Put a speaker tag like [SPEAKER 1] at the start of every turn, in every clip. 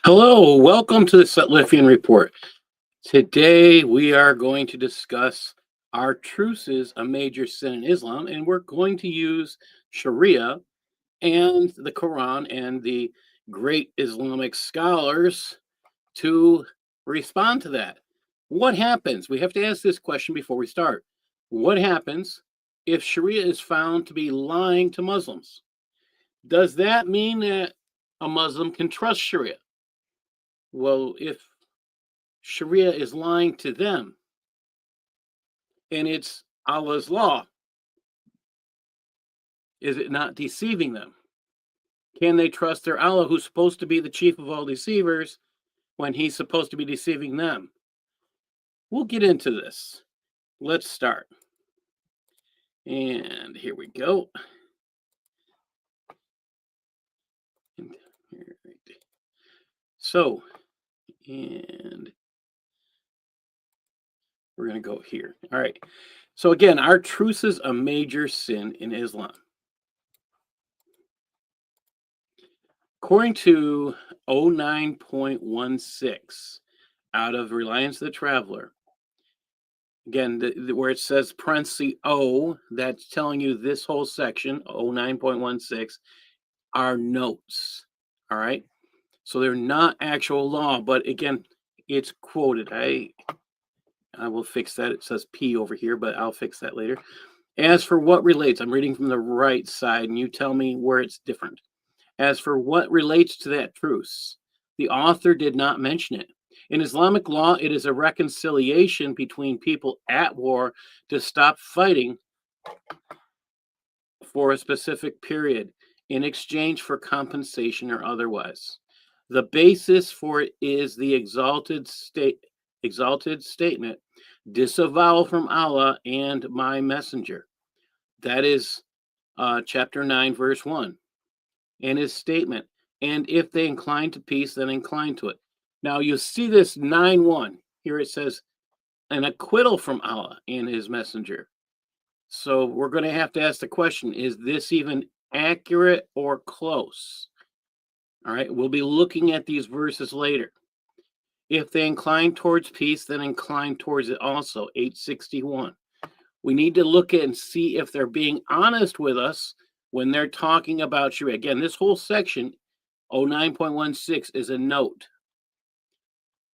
[SPEAKER 1] Hello, welcome to the Sutlifian Report. Today we are going to discuss are truces a major sin in Islam, and we're going to use Sharia and the Quran and the great Islamic scholars to respond to that. What happens? We have to ask this question before we start. What happens if Sharia is found to be lying to Muslims? Does that mean that a Muslim can trust Sharia? Well, if Sharia is lying to them and it's Allah's law, is it not deceiving them? Can they trust their Allah, who's supposed to be the chief of all deceivers, when he's supposed to be deceiving them? We'll get into this. Let's start. And here we go. So, and we're going to go here. All right. So again, are truces a major sin in Islam? According to 09.16 out of Reliance of the Traveler, again, where it says parenthesis O, that's telling you this whole section, 09.16, are notes. All right. So they're not actual law, but again, it's quoted. I will fix that. It says P over here, but I'll fix that later. As for what relates, I'm reading from the right side, and you tell me where it's different. As for what relates to that truce, the author did not mention it. In Islamic law, it is a reconciliation between people at war to stop fighting for a specific period in exchange for compensation or otherwise. The basis for it is the exalted statement, disavowal from Allah and my messenger. That is chapter 9, verse 1. And his statement, and if they incline to peace, then incline to it. Now you see this 9:1. Here it says an acquittal from Allah and his messenger. So we're going to have to ask the question, is this even accurate or close? All right, we'll be looking at these verses later. If they incline towards peace, then incline towards it also, 861. We need to look at and see if they're being honest with us when they're talking about Sharia. Again, this whole section, 09.16, is a note.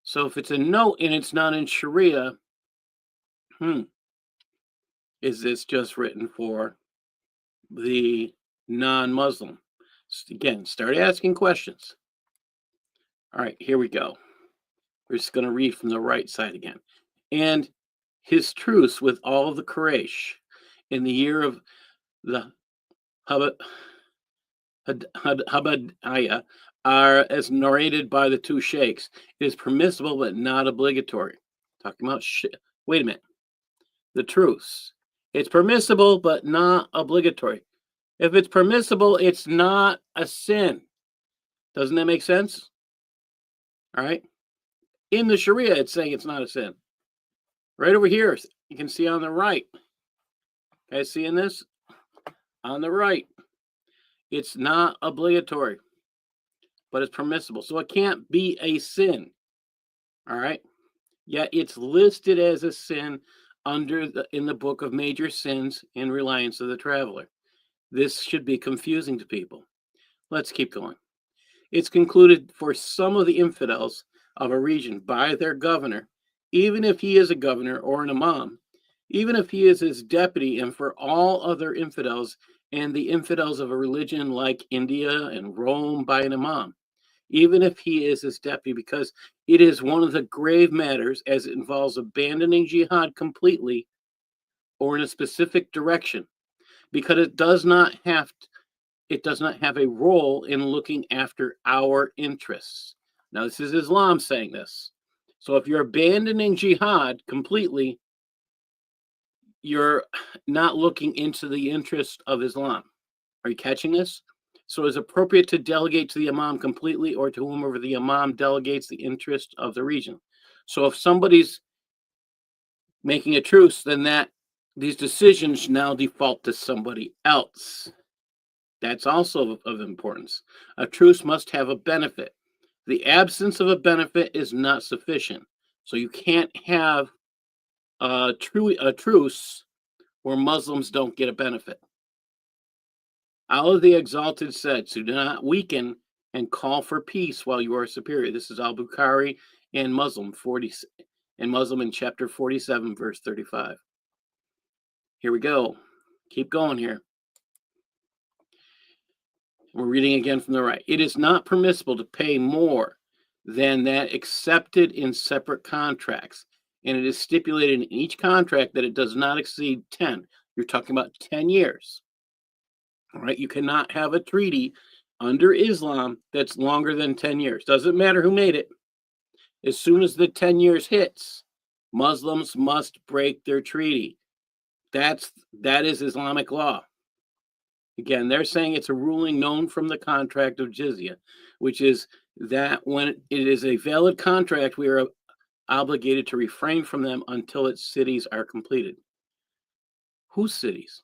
[SPEAKER 1] So if it's a note and it's not in Sharia, is this just written for the non-Muslim? Again, start asking questions. All right, here we go. We're just going to read from the right side again. And his truce with all the Quraysh in the year of the Habadiyah are as narrated by the two sheikhs. It is permissible but not obligatory. Talking about wait a minute. The truce. It's permissible but not obligatory. If it's permissible, it's not a sin. Doesn't that make sense? All right. In the Sharia, it's saying it's not a sin. Right over here, you can see on the right. Guys seeing this? On the right. It's not obligatory, but it's permissible. So it can't be a sin. All right. Yet it's listed as a sin in the book of major sins in Reliance of the Traveler. This should be confusing to people. Let's keep going. It's concluded for some of the infidels of a region by their governor, even if he is a governor or an imam, even if he is his deputy, and for all other infidels and the infidels of a religion like India and Rome by an imam, even if he is his deputy, because it is one of the grave matters as it involves abandoning jihad completely or in a specific direction, because it does not have a role in looking after our interests. Now, this is Islam saying this. So if you're abandoning jihad completely, you're not looking into the interest of Islam. Are you catching this? So it's appropriate to delegate to the imam completely or to whomever the imam delegates the interest of the region. So if somebody's making a truce, then these decisions now default to somebody else. That's also of importance. A truce must have a benefit. The absence of a benefit is not sufficient. So you can't have a truce where Muslims don't get a benefit. Allah the Exalted said, "So do not weaken and call for peace while you are superior." This is Al-Bukhari and Muslim in chapter 47, verse 35. Here we go. Keep going here. We're reading again from the right. It is not permissible to pay more than that accepted in separate contracts, and it is stipulated in each contract that it does not exceed 10. You're talking about 10 years. All right, you cannot have a treaty under Islam that's longer than 10 years. Doesn't matter who made it. As soon as the 10 years hits, Muslims must break their treaty. That is Islamic law. Again, they're saying it's a ruling known from the contract of jizya, which is that when it is a valid contract, we are obligated to refrain from them until its cities are completed. Whose cities?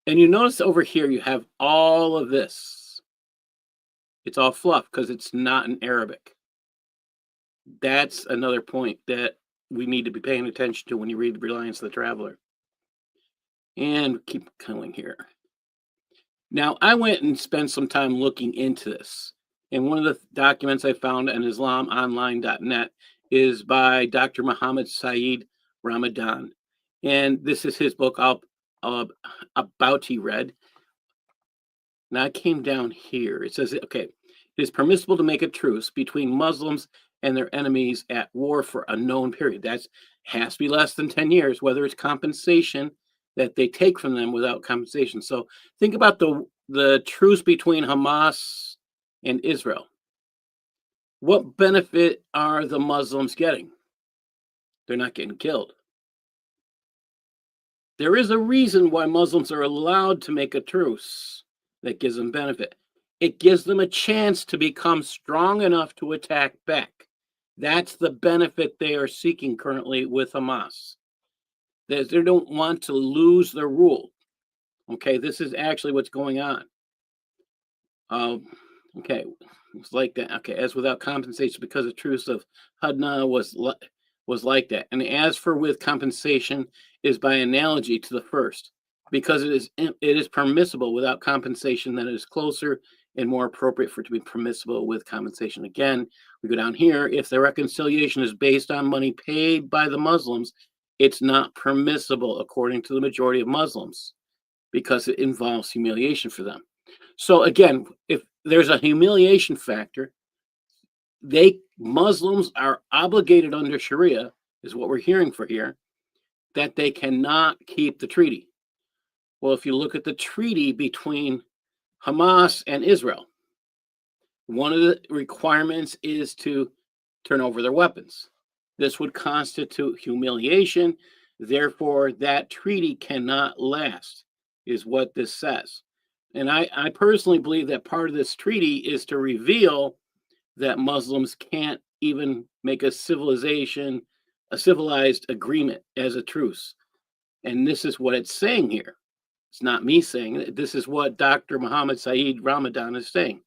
[SPEAKER 1] And you notice over here, you have all of this. It's all fluff because it's not in Arabic. That's another point that we need to be paying attention to when you read Reliance of the Traveler. And keep going here. Now, I went and spent some time looking into this. And one of the documents I found on islamonline.net is by Dr. Muhammad Saeed Ramadan. And this is his book about he read. Now I came down here. It says, okay, it is permissible to make a truce between Muslims and their enemies at war for a known period. That has to be less than 10 years, whether it's compensation that they take from them without compensation. So think about the truce between Hamas and Israel. What benefit are the Muslims getting? They're not getting killed. There is a reason why Muslims are allowed to make a truce that gives them benefit. It gives them a chance to become strong enough to attack back. That's the benefit they are seeking currently with Hamas. They don't want to lose their rule. Okay, this is actually what's going on. Okay, it's like that. Okay, as without compensation, because the truce of Hudna was like that. And as for with compensation is by analogy to the first, because it is permissible without compensation, then it is closer and more appropriate for it to be permissible with compensation. Again, we go down here. If the reconciliation is based on money paid by the Muslims, it's not permissible according to the majority of Muslims because it involves humiliation for them. So again, if there's a humiliation factor, Muslims are obligated under Sharia, is what we're hearing for here, that they cannot keep the treaty. Well, if you look at the treaty between Hamas and Israel, one of the requirements is to turn over their weapons. This would constitute humiliation. Therefore, that treaty cannot last, is what this says. And I personally believe that part of this treaty is to reveal that Muslims can't even make a civilized agreement as a truce. And this is what it's saying here. It's not me saying it. This is what Dr. Muhammad Saeed Ramadan is saying.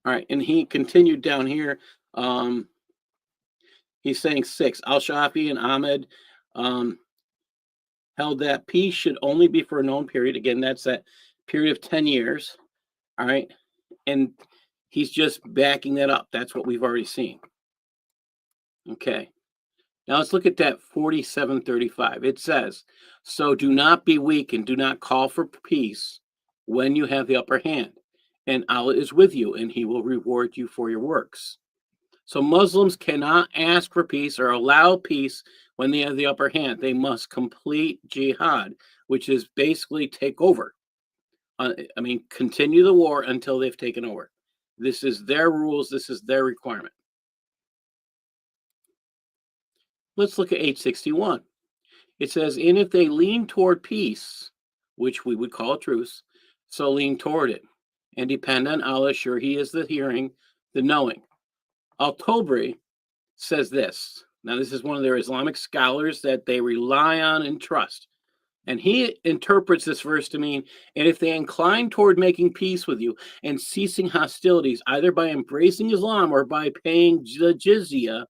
[SPEAKER 1] All right, and he continued down here. He's saying 6. Al-Shafi and Ahmed held that peace should only be for a known period. Again, that's that period of 10 years. All right, and he's just backing that up. That's what we've already seen. Okay. Now let's look at that 4735. It says, so do not be weak and do not call for peace when you have the upper hand. And Allah is with you and he will reward you for your works. So Muslims cannot ask for peace or allow peace when they have the upper hand. They must complete jihad, which is basically take over. Continue the war until they've taken over. This is their rules. This is their requirement. Let's look at 861. It says, and if they lean toward peace, which we would call a truce, so lean toward it and depend on Allah, sure he is the hearing, the knowing. Al-Tabari says this. Now, this is one of their Islamic scholars that they rely on and trust. And he interprets this verse to mean, and if they incline toward making peace with you and ceasing hostilities, either by embracing Islam or by paying the jizya,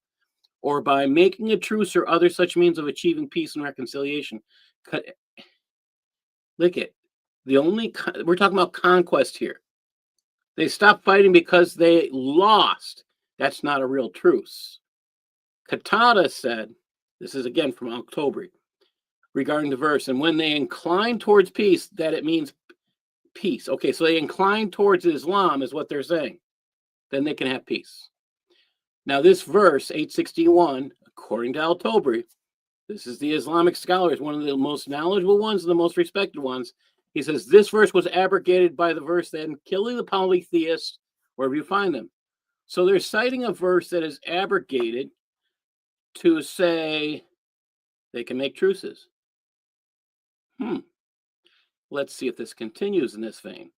[SPEAKER 1] or by making a truce or other such means of achieving peace and reconciliation. Look at we're talking about conquest here. They stopped fighting because they lost. That's not a real truce. Qatada said, this is again from October, regarding the verse, and when they incline towards peace, that it means peace. Okay, so they incline towards Islam is what they're saying. Then they can have peace. Now this verse, 861, according to Al-Tabari, this is the Islamic scholars, one of the most knowledgeable ones and the most respected ones. He says this verse was abrogated by the verse then killing the polytheists wherever you find them. So they're citing a verse that is abrogated to say they can make truces. Let's see if this continues in this vein.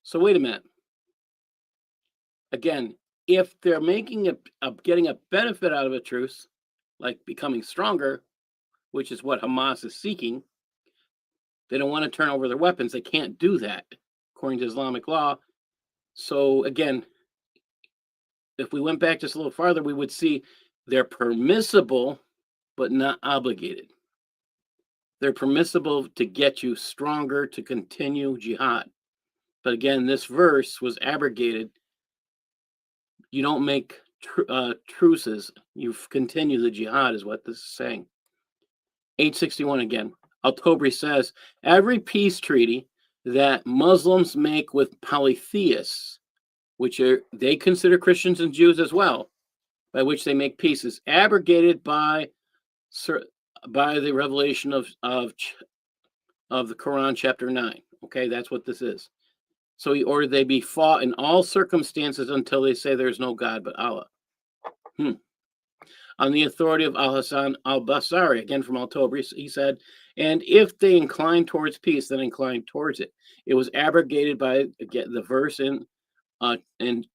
[SPEAKER 1] So wait a minute. Again, if they're making getting a benefit out of a truce, like becoming stronger, which is what Hamas is seeking, they don't want to turn over their weapons. They can't do that according to Islamic law. So again, if we went back just a little farther, we would see they're permissible, but not obligated. They're permissible to get you stronger to continue jihad. But again, this verse was abrogated. You don't make truces. You continue the jihad is what this is saying. 861 again. Al-Tabari says, every peace treaty that Muslims make with polytheists, which they consider Christians and Jews as well, by which they make peace, is abrogated by the revelation of the Qur'an chapter 9. Okay, that's what this is. So he ordered they be fought in all circumstances until they say there's no God but Allah. On the authority of Al-Hasan al-Basri, again from Al-Tabari, he said, and if they incline towards peace, then incline towards it. It was abrogated by the verse in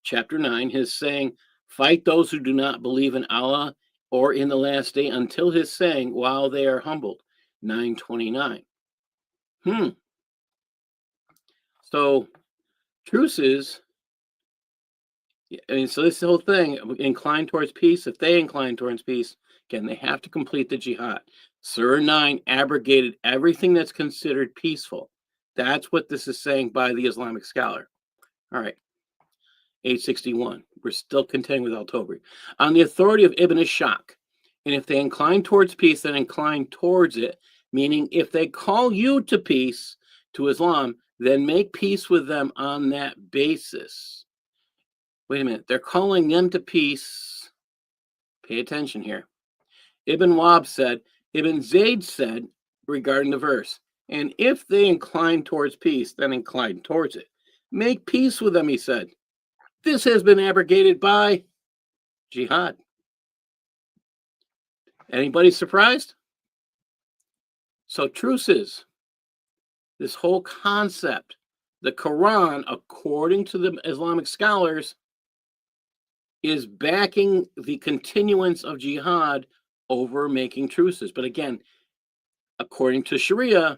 [SPEAKER 1] chapter 9, his saying, fight those who do not believe in Allah or in the last day until his saying, while they are humbled. 929. So, truces, so this whole thing, incline towards peace, if they incline towards peace, again, they have to complete the jihad. Surah 9 abrogated everything that's considered peaceful. That's what this is saying by the Islamic scholar. All right. 861. We're still continuing with Al-Tabari. On the authority of Ibn Ishaq, and if they incline towards peace, then incline towards it, meaning if they call you to peace, to Islam, then make peace with them on that basis. Wait a minute. They're calling them to peace. Pay attention here. Ibn Wahb said, Ibn Zayd said regarding the verse, and if they incline towards peace, then incline towards it. Make peace with them, he said. This has been abrogated by jihad. Anybody surprised? So truces, this whole concept, the Quran, according to the Islamic scholars, is backing the continuance of jihad over making truces. But again, according to Sharia,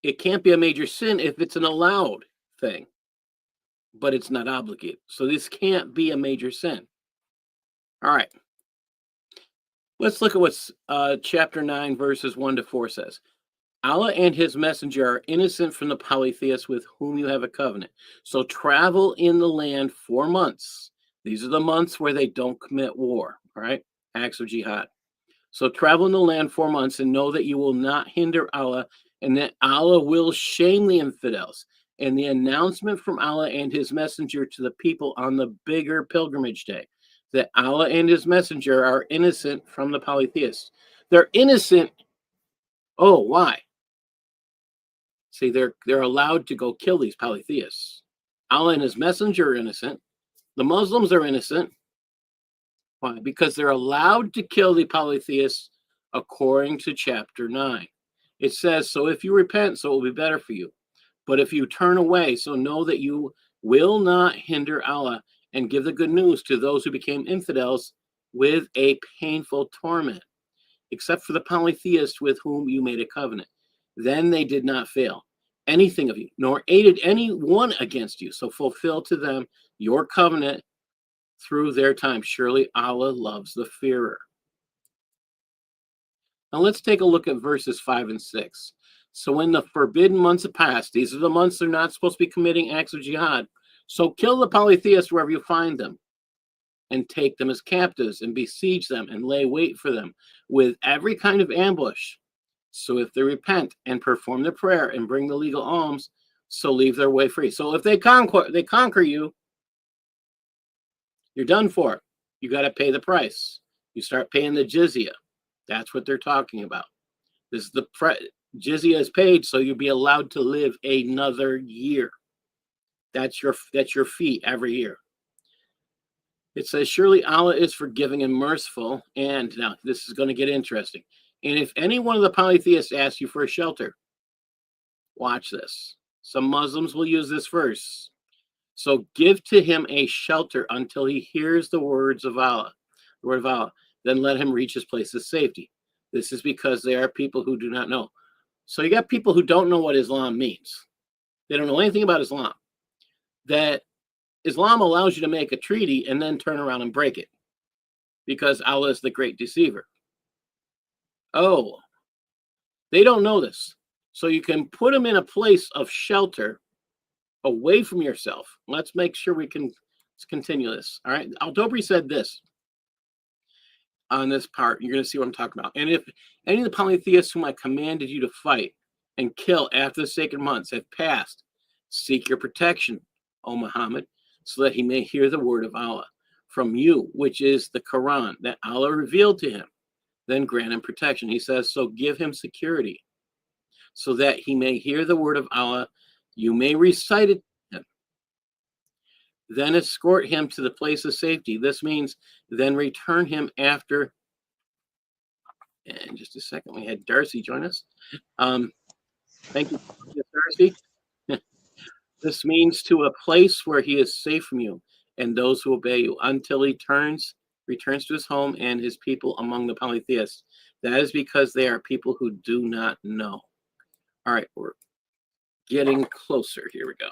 [SPEAKER 1] it can't be a major sin if it's an allowed thing, but it's not obligated. So this can't be a major sin. All right. Let's look at what chapter 9, verses 1 to 4 says. Allah and his messenger are innocent from the polytheists with whom you have a covenant. So travel in the land 4 months. These are the months where they don't commit war, all right? Acts of jihad. So travel in the land 4 months and know that you will not hinder Allah and that Allah will shame the infidels. And the announcement from Allah and his messenger to the people on the bigger pilgrimage day, that Allah and his messenger are innocent from the polytheists. They're innocent. Oh, why? See, they're allowed to go kill these polytheists. Allah and his messenger are innocent. The Muslims are innocent. Why? Because they're allowed to kill the polytheists according to chapter 9. It says, so if you repent, so it will be better for you. But if you turn away, so know that you will not hinder Allah and give the good news to those who became infidels with a painful torment, except for the polytheists with whom you made a covenant. Then they did not fail anything of you, nor aided any one against you. So fulfill to them your covenant through their time. Surely Allah loves the fearer. Now let's take a look at verses 5 and 6. So when the forbidden months have passed, these are the months they're not supposed to be committing acts of jihad. So kill the polytheists wherever you find them, and take them as captives, and besiege them, and lay wait for them with every kind of ambush. So if they repent and perform the prayer and bring the legal alms, so leave their way free. So if they conquer you, you're done for. You got to pay the price. You start paying the jizya. That's what they're talking about. This is the jizya is paid, so you'll be allowed to live another year. That's your fee every year. It says, surely Allah is forgiving and merciful. And now this is going to get interesting. And if any one of the polytheists asks you for a shelter, watch this. Some Muslims will use this verse. So give to him a shelter until he hears the words of Allah, the word of Allah. Then let him reach his place of safety. This is because they are people who do not know. So you got people who don't know what Islam means. They don't know anything about Islam. That Islam allows you to make a treaty and then turn around and break it because Allah is the great deceiver. Oh, they don't know this. So you can put them in a place of shelter away from yourself. Let's make sure we can continue this. All right. Al-Dobri said this on this part. You're going to see what I'm talking about. And if any of the polytheists whom I commanded you to fight and kill after the sacred months have passed, seek your protection, O Muhammad, so that he may hear the word of Allah from you, which is the Qur'an that Allah revealed to him. Then grant him protection. He says, so give him security so that he may hear the word of Allah. You may recite it to him. Then escort him to the place of safety. This means then return him after. And just a second, we had Darcy join us. Thank you, Darcy. This means to a place where he is safe from you and those who obey you until he returns to his home and his people among the polytheists. That is because they are people who do not know. All right, we're getting closer. Here we go.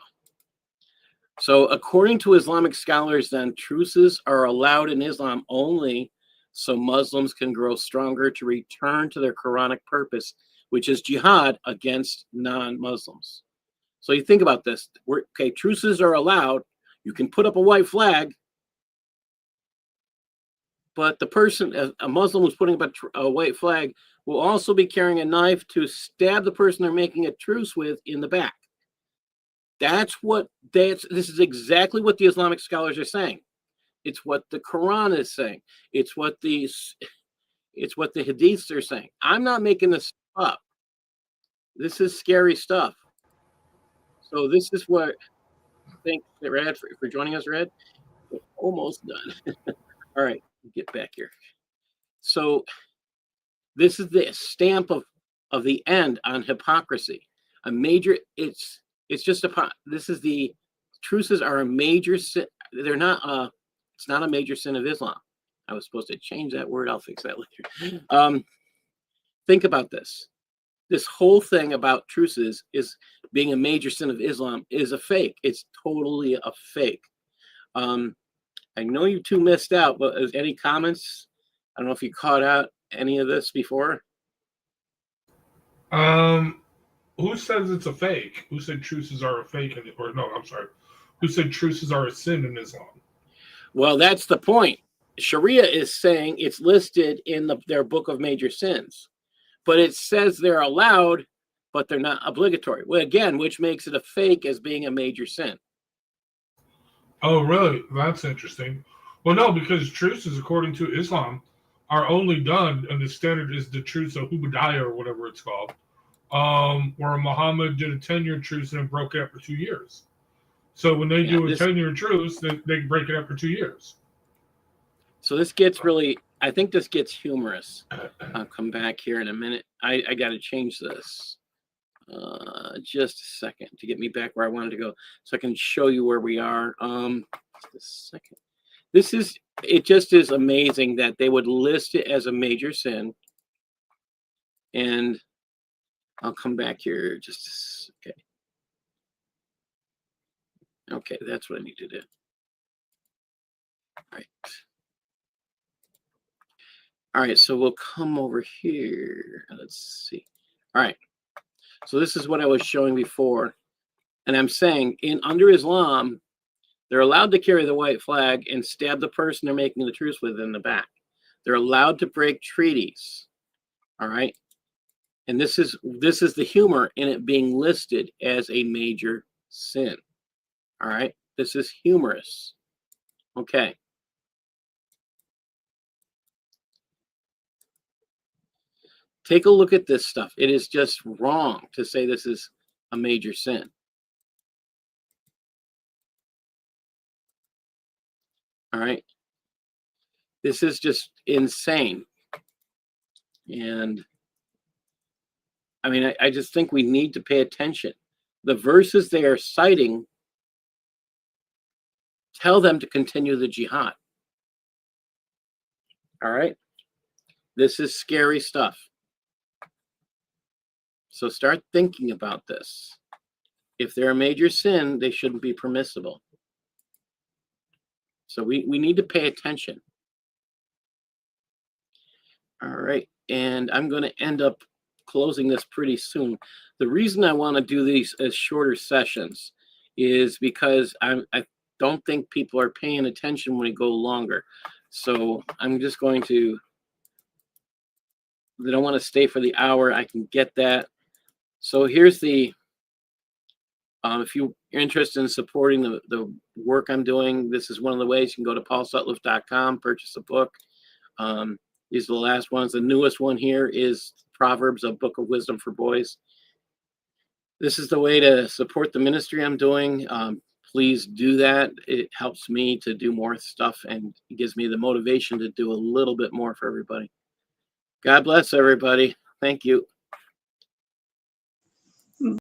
[SPEAKER 1] So according to Islamic scholars, then, truces are allowed in Islam only so Muslims can grow stronger to return to their Quranic purpose, which is jihad against non-Muslims. So you think about this. Okay, truces are allowed. You can put up a white flag, but the person, a Muslim who's putting up a white flag, will also be carrying a knife to stab the person they're making a truce with in the back. This is exactly what the Islamic scholars are saying. It's what the Quran is saying. It's what the hadiths are saying. I'm not making this up. This is scary stuff. So this is what I think, Rad, for joining us, Rad. We're almost done. All right, get back here. So this is the stamp of the end on hypocrisy. A major, it's just this is the truces are a major sin. They're not it's not a major sin of Islam. I was supposed to change that word. I'll fix that later. Think about this. This whole thing about truces is being a major sin of Islam is a fake. It's totally a fake. I know you two missed out, but any comments? I don't know if you caught out any of this before.
[SPEAKER 2] Who says it's a fake? Who said truces are a fake? Or no, I'm sorry. Who said truces are a sin in Islam?
[SPEAKER 1] Well, that's the point. Sharia is saying it's listed in their book of major sins, but it says they're allowed, but they're not obligatory. Well, again, which makes it a fake as being a major sin.
[SPEAKER 2] Oh, really? That's interesting. Well, no, because truces, according to Islam, are only done, and the standard is the truce of Hubadiah or whatever it's called, where Muhammad did a 10-year truce and it broke it up for 2 years. So when they do a 10-year truce, they break it up for 2 years.
[SPEAKER 1] So this gets really, I think this gets humorous. I'll come back here in a minute. I got to change this. Just a second to get me back where I wanted to go so I can show you where we are. Just a second. It just is amazing that they would list it as a major sin. And I'll come back here just okay. Okay, that's what I need to do. All right. All right, so we'll come over here. Let's see. All right. So this is what I was showing before. And I'm saying under Islam, they're allowed to carry the white flag and stab the person they're making the truce with in the back. They're allowed to break treaties. All right. And this is the humor in it being listed as a major sin. All right. This is humorous. Okay. Take a look at this stuff. It is just wrong to say this is a major sin. All right. This is just insane. And I mean, I just think we need to pay attention. The verses they are citing tell them to continue the jihad. All right. This is scary stuff. So start thinking about this. If they're a major sin, they shouldn't be permissible. So we need to pay attention. All right. And I'm going to end up closing this pretty soon. The reason I want to do these as shorter sessions is because I don't think people are paying attention when we go longer. So I'm just going to, they don't want to stay for the hour. I can get that. So here's the, if you're interested in supporting the work I'm doing, this is one of the ways. You can go to paulsutliff.com, purchase a book. These are the last ones. The newest one here is Proverbs, a book of wisdom for boys. This is the way to support the ministry I'm doing. Please do that. It helps me to do more stuff and it gives me the motivation to do a little bit more for everybody. God bless everybody. Thank you.